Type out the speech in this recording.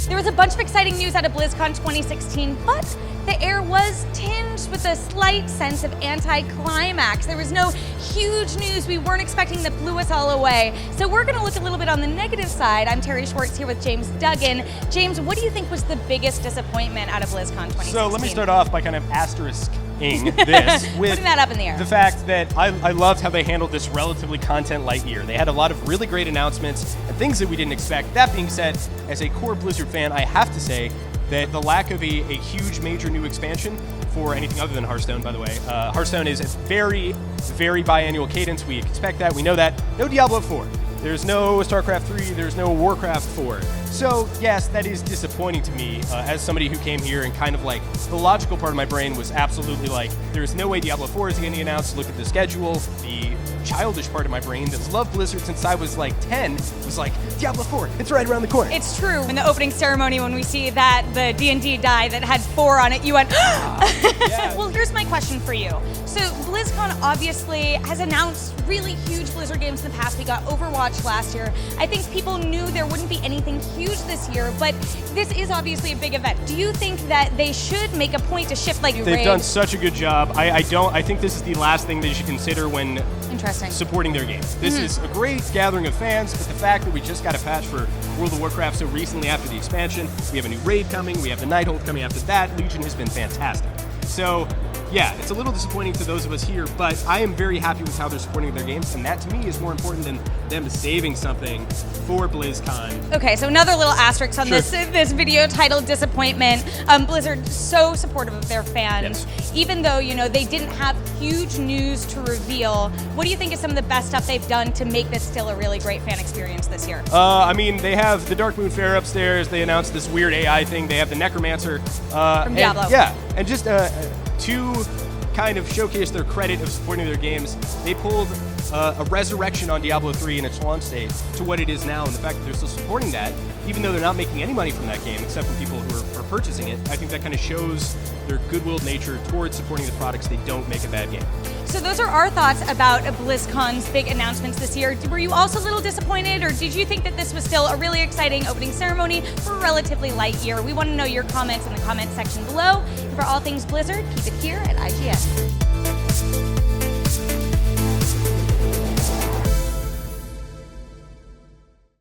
There was a bunch of exciting news out of BlizzCon 2016, but the air was tinged with a slight sense of anticlimax. There was no huge news we weren't expecting that blew us all away. So we're going to look a little bit on the negative side. I'm Terry Schwartz here with James Duggan. James, what do you think was the biggest disappointment out of BlizzCon 2016? So let me start off by kind of asterisking this with putting that up in the air. The fact that I loved how they handled this relatively content-light year. They had a lot of really great announcements and things that we didn't expect. That being said, as a core Blizzard fan, I have to say that the lack of a huge major new expansion for anything other than Hearthstone, by the way. Hearthstone is a very, very biannual cadence. We expect that. We know that. No Diablo 4. There's no StarCraft 3. There's no Warcraft 4. So, yes, that is disappointing to me as somebody who came here and kind of like the logical part of my brain was absolutely like, there's no way Diablo 4 is getting announced. Look at the schedule. The childish part of my brain that's loved Blizzard since I was like 10 was like, Diablo 4, it's right around the corner. It's true. In the opening ceremony when we see that the D&D die that had 4 on it, you went, yeah. Well, here's my question for you. So BlizzCon obviously has announced really huge Blizzard games in the past. We got Overwatch last year. I think people knew there wouldn't be anything huge this year, but this is obviously a big event. Do you think that they should make a point to shift like They've done such a good job. I think this is the last thing they should consider when supporting their games. This is a great gathering of fans, but the fact that we just got a patch for World of Warcraft so recently after the expansion, we have a new raid coming, we have the Nighthold coming after that, Legion has been fantastic. So, yeah, it's a little disappointing to those of us here, but I am very happy with how they're supporting their games, and that to me is more important than them saving something for BlizzCon. Okay, so another little asterisk on Sure. this video titled Disappointment. Blizzard so supportive of their fans, even though they didn't have huge news to reveal. What do you think is some of the best stuff they've done to make this still a really great fan experience this year? I mean, they have the Dark Moon Fair upstairs. They announced this weird AI thing. They have the Necromancer from Diablo. And just to kind of showcase their credit of supporting their games, they pulled a resurrection on Diablo 3 in its launch state to what it is now, and the fact that they're still supporting that, even though they're not making any money from that game, except from people who are purchasing it, I think that kind of shows their goodwill nature towards supporting the products. They don't make a bad game. So those are our thoughts about BlizzCon's big announcements this year. Were you also a little disappointed, or did you think that this was still a really exciting opening ceremony for a relatively light year? We want to know your comments in the comment section below. And for all things Blizzard, keep it here at IGN.